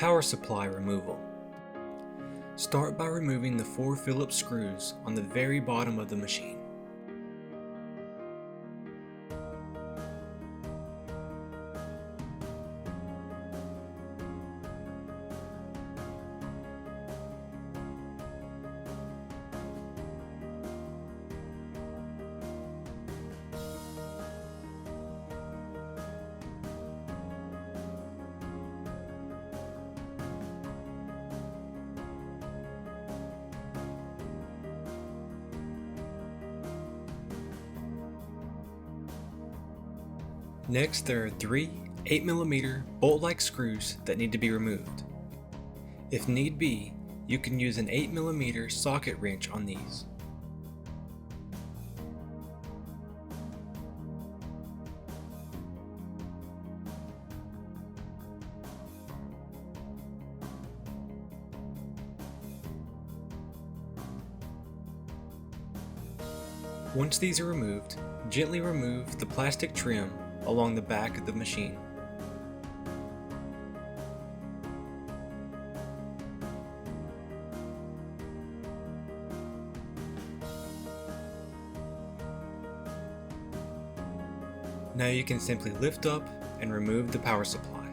Power supply removal. Start by removing the 4 Phillips screws on the very bottom of the machine. Next, there are 3 8mm bolt-like screws that need to be removed. If need be, you can use an 8mm socket wrench on these. Once these are removed, gently remove the plastic trim along the back of the machine. Now you can simply lift up and remove the power supply.